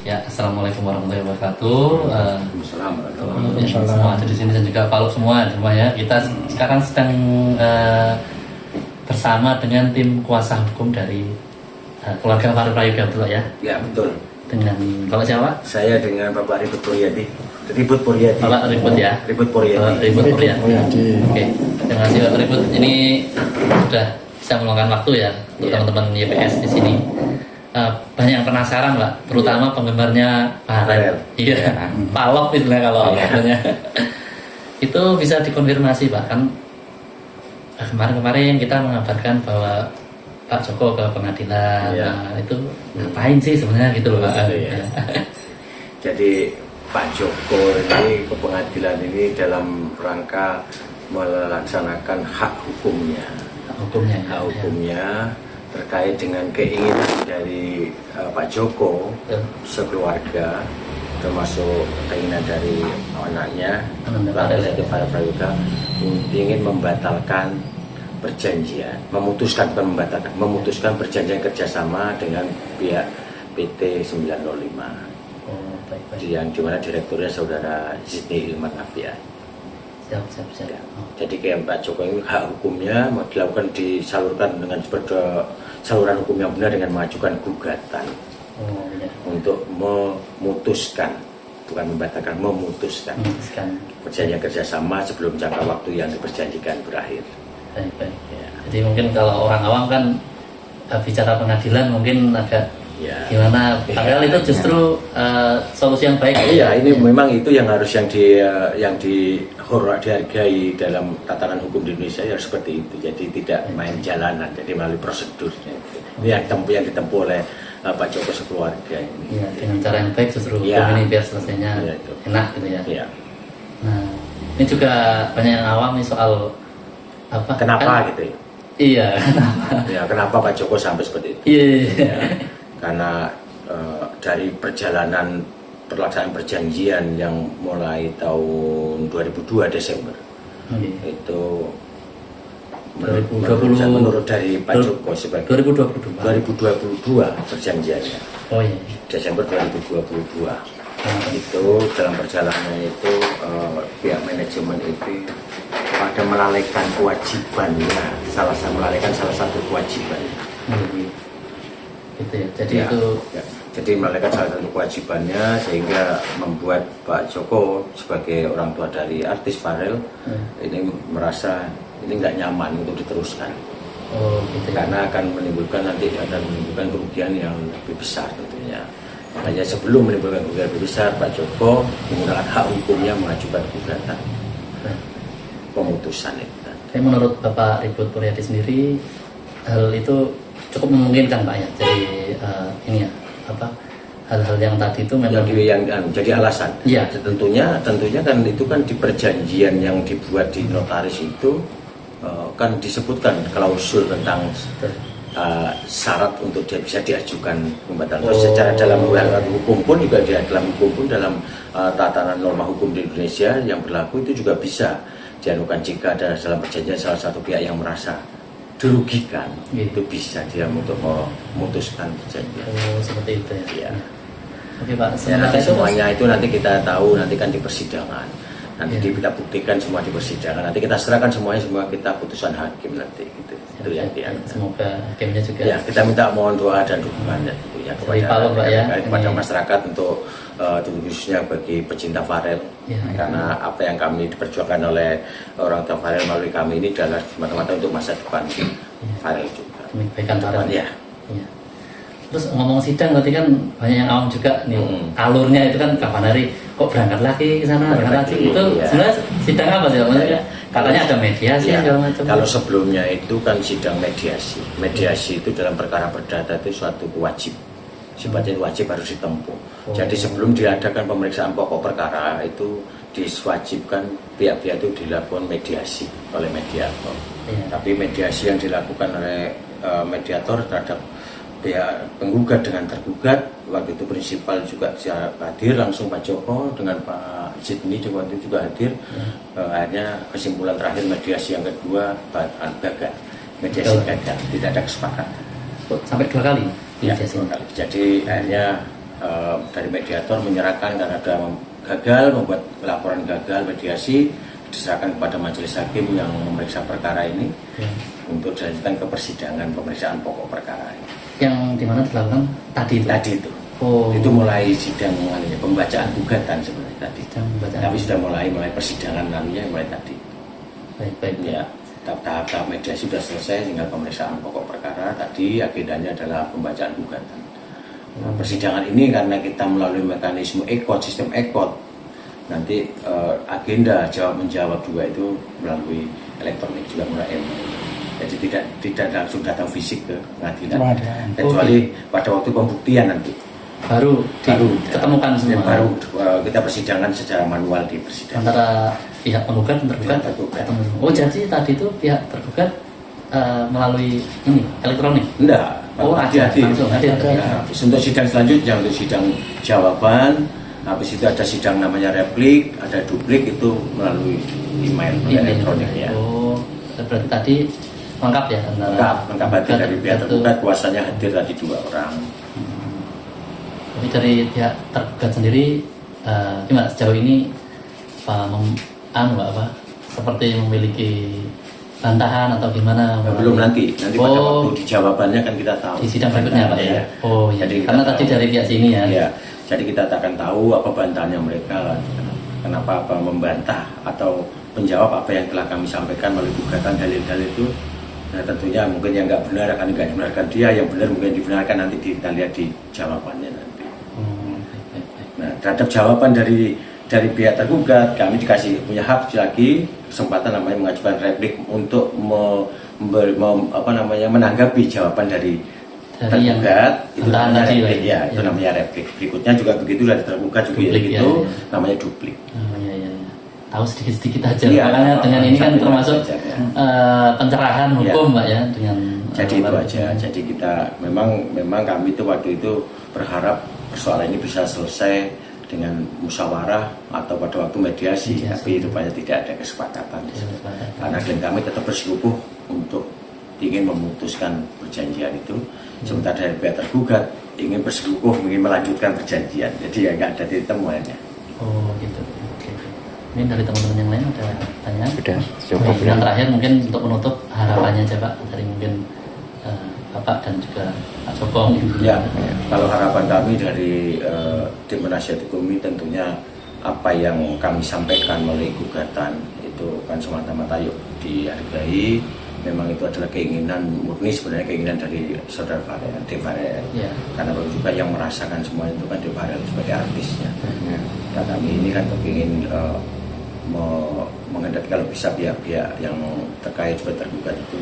Ya, assalamualaikum warahmatullahi wabarakatuh. Assalamualaikum. Semua ada di sini dan juga Pak semua di rumah ya. Kita sekarang sedang bersama dengan tim kuasa hukum dari keluarga Fahril Prayoga, betul ya? Ya betul. Dengan kalau siapa? Saya dengan Bapak Ribut Puryadi. Ribut Puryadi. Bapak Ribut ya? Ribut Puryadi. Ribut Puryadi. Oke, terima kasih Bapak Ribut. Ini sudah bisa meluangkan waktu ya untuk teman-teman YPS di sini. Banyak yang penasaran Pak, terutama penggemarnya Fahril. Iya, palop istilah kalau awalnya. Itu bisa dikonfirmasi Pak, kan kemarin kita mengabarkan bahwa Pak Joko ke pengadilan. Nah, itu ngapain sih sebenarnya gitu loh Pak? Ya. Jadi Pak Joko ini ke pengadilan ini dalam rangka melaksanakan hak hukumnya. Hak hukumnya terkait dengan keinginan dari Pak Joko sekeluarga, termasuk keinginan dari anaknya Fahril Prayoga, ingin membatalkan perjanjian, memutuskan perjanjian kerjasama dengan pihak PT 905 yang dimana direkturnya saudara Zidni Ilman Afiat. Siap. Ya. Jadi kayak Pak Joko ini hak hukumnya mau dilakukan, disalurkan dengan saluran hukum yang benar dengan mengajukan gugatan untuk memutuskan, bukan membatalkan, memutuskan perjanjian kerjasama sebelum jangka waktu yang diperjanjikan berakhir. Baik. Ya. Jadi mungkin kalau orang awam kan bicara pengadilan mungkin agak gimana, padahal itu justru solusi yang baik. Iya, ini memang itu yang harus yang dihargai dalam tatanan hukum di Indonesia ya seperti itu. Jadi tidak main jalanan, jadi melalui prosedurnya. Ini yang ditempuh oleh Pak Joko sekeluarga ini. Ya, dengan cara yang baik justru hukum ini biar selesainya enak gitu ya. Iya. Nah, ini juga banyak yang awam nih soal apa? Kenapa gitu ya? Iya, kenapa? Ya, kenapa Pak Joko sampai seperti itu? Iya. Karena dari perjalanan pelaksanaan perjanjian yang mulai tahun 2002 Desember itu menurut dari Pak Joko sebagai 2022 perjanjiannya. Oh iya. Desember 2022 itu dalam perjalanan itu pihak manajemen itu pada melalaikan kewajibannya, melalaikan salah satu kewajiban. Gitu ya. Jadi melalaikan salah satu kewajibannya sehingga membuat Pak Joko sebagai orang tua dari artis Fahril ini merasa ini nggak nyaman untuk diteruskan. Karena akan menimbulkan kerugian yang lebih besar tentunya. Hanya sebelum menimbulkan kerugian lebih besar, Pak Joko menggunakan hak hukumnya mengajukan gugatan pemutusan itu. Tapi menurut Bapak Ribut Puryadi sendiri, hal itu cukup memungkinkan Pak ya. Jadi ini ya hal-hal yang tadi itu memang yang jadi alasan. Iya. Tentunya kan itu kan di perjanjian yang dibuat di notaris itu kan disebutkan klausul tentang syarat untuk dia bisa diajukan pembatalan. Secara dalam hukum pun juga dalam tatanan norma hukum di Indonesia yang berlaku itu juga bisa dianukan jika ada dalam perjanjian salah satu pihak yang merasa dirugikan, itu bisa dia untuk memutuskan perjanjian. Seperti itu ya. Ya. Oke Pak. Semuanya itu nanti kita tahu nanti kan di persidangan. Nanti kita buktikan semua di persidangan. Nanti kita serahkan semua kita putusan hakim nanti gitu. Itu yang semoga hakimnya juga. Ya, kita minta mohon doa dan dukungan ya kepada masyarakat untuk khususnya bagi pecinta Fahril. Karena apa yang kami diperjuangkan oleh orang tua Fahril melalui kami ini adalah semata-mata untuk masa depan Fahril juga. Kebaikan Fahril. Ya. Terus ngomong sidang berarti kan banyak yang awam juga nih. Alurnya itu kan kapan hari kok berangkat lagi ke sana, berangkat lagi itu sebenarnya sidang apa sih maksudnya? Katanya ada mediasi segala macam. Kalau sebelumnya itu kan sidang mediasi. Mediasi itu dalam perkara perdata itu suatu wajib. Sifatnya wajib harus ditempuh. Jadi sebelum diadakan pemeriksaan pokok perkara itu diwajibkan pihak-pihak itu dilakukan mediasi oleh mediator. Tapi mediasi yang dilakukan oleh mediator terhadap pihak penggugat dengan tergugat, waktu itu prinsipal juga hadir, langsung Pak Joko dengan Pak Zidni waktu itu juga hadir. Akhirnya kesimpulan terakhir mediasi yang kedua gagal, mediasi gagal, tidak ada kesepakatan. Sampai 2 kali? Ya, 2 kali. Jadi akhirnya dari mediator menyerahkan karena ada gagal membuat laporan gagal mediasi, diserahkan kepada majelis hakim yang memeriksa perkara ini untuk dilanjutkan ke persidangan pemeriksaan pokok perkara ini. Yang dimana dilakukan tadi itu? Tadi itu. Oh. Itu mulai sidang pembacaan gugatan sebenarnya tadi. Pembacaan. Tapi sudah mulai persidangan lalunya mulai tadi. Baik. Ya, tahap-tahap mediasi sudah selesai, tinggal pemeriksaan pokok perkara. Tadi agendanya adalah pembacaan gugatan. Nah, persidangan ini karena kita melalui mekanisme ekot, sistem ekot, nanti agenda jawab menjawab juga itu melalui elektronik juga melalui email. Jadi tidak langsung datang fisik ke pengadilan, kecuali pada waktu pembuktian nanti. Baru diketemukan semua. Baru kita persidangan secara manual di persidangan. Antara pihak penggugat dan tergugat. Oh, jadi tadi itu pihak tergugat melalui ini elektronik? Enggak. Oh, hadir. Nah, untuk sidang selanjutnya, untuk sidang jawaban, habis itu ada sidang namanya replik, ada duplik, itu melalui email elektronik ya. Oh, berarti tadi lengkap ya antara lengkap hadir dari pihak tergugat, kuasanya hadir tadi 2 orang. Jadi dari pihak tergugat sendiri gimana sejauh ini seperti memiliki bantahan atau gimana? Belum, nanti pada waktu di jawabannya kan kita tahu. Di sidang berikutnya Pak ya. Oh iya. Jadi Karena tadi dari pihak sini ya. Iya. Jadi kita akan tahu apa bantahannya mereka, kenapa membantah atau menjawab apa yang telah kami sampaikan melalui gugatan dalil-dalil itu. Nah tentunya mungkin yang nggak benar akan nggak dibenarkan dia, yang benar mungkin dibenarkan, nanti kita lihat di jawabannya nanti. Nah terhadap jawaban dari pihak tergugat, kami dikasih punya hak lagi kesempatan namanya mengajukan replik untuk menanggapi jawaban dari tergugat. Itu namanya replik ya, itu namanya replik. Berikutnya juga begitu, dari tergugat juga duplik, begitu, namanya duplik. Tahu sedikit-sedikit aja, makanya dengan ini kan termasuk pencerahan hukum Pak ya, dengan jadi itu aja. Jadi kita memang kami itu waktu itu berharap persoalan ini bisa selesai dengan musyawarah atau pada waktu mediasi. Tapi rupanya tidak ada kesepakatan. Karena kami tetap bersikukuh untuk ingin memutuskan perjanjian itu, sementara dari pihak tergugat ingin bersikukuh ingin melanjutkan perjanjian. Jadi ya nggak ada titik temuannya. Oh gitu. Ini dari teman-teman yang lain ada pertanyaan? Sudah cukup. Yang terakhir mungkin untuk menutup harapannya aja Pak, dari mungkin Bapak dan juga Pak Joko. Ya, kalau harapan kami dari tim penasihat hukum ini tentunya apa yang kami sampaikan melalui gugatan itu kan semata-mata yuk dihargai. Memang itu adalah keinginan murni, sebenarnya keinginan dari saudara Farel, Farel. Ya. Karena baru juga yang merasakan semua itu kan Farel sebagai artisnya. Dan kami ini kan kepingin mengendaki kalau bisa pihak-pihak yang terkait sebagai tergugat itu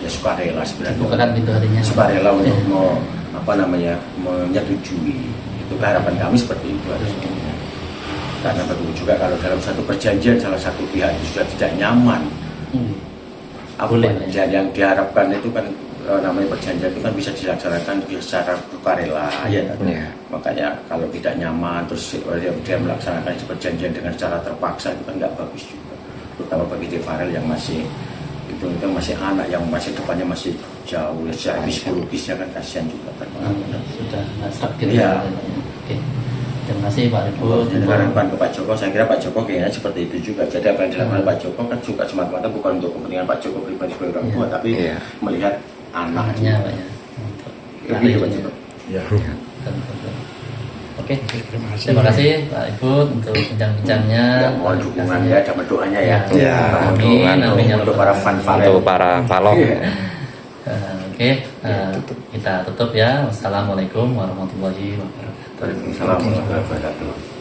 ya sukarela sebenarnya. Bukan pintu hatinya. Sukarela untuk menyetujui. Itu harapan kami seperti itu harusnya. Karena baru juga kalau dalam satu perjanjian salah satu pihak itu sudah tidak nyaman. Yang diharapkan itu kan namanya perjanjian itu kan bisa dilaksanakan secara sukarela ya. Makanya kalau tidak nyaman terus dia melaksanakan perjanjian dengan cara terpaksa itu kan nggak bagus juga, terutama bagi Farel yang masih itu masih anak yang masih depannya masih jauh secara psikologisnya kan kasihan juga sudah stuck gitu ya. Oke. Terima kasih Pak Ribut. Harapan ke Pak Joko, saya kira Pak Joko kayaknya seperti itu juga. Jadi apa yang dilakukan Pak Joko kan juga semata-mata bukan untuk kepentingan Pak Joko pribadi sebagai orang tua, tapi melihat anaknya Pak ya. Itu Pak Joko. Ya. Oke, terima kasih Pak Ribut untuk bincang-bincangnya. Mohon dukungannya dan doanya ya. Amin. Untuk para fan Farel. Untuk para palok. Oke, kita tutup ya. Wassalamualaikum warahmatullahi wabarakatuh. Waalaikumsalam warahmatullahi wabarakatuh.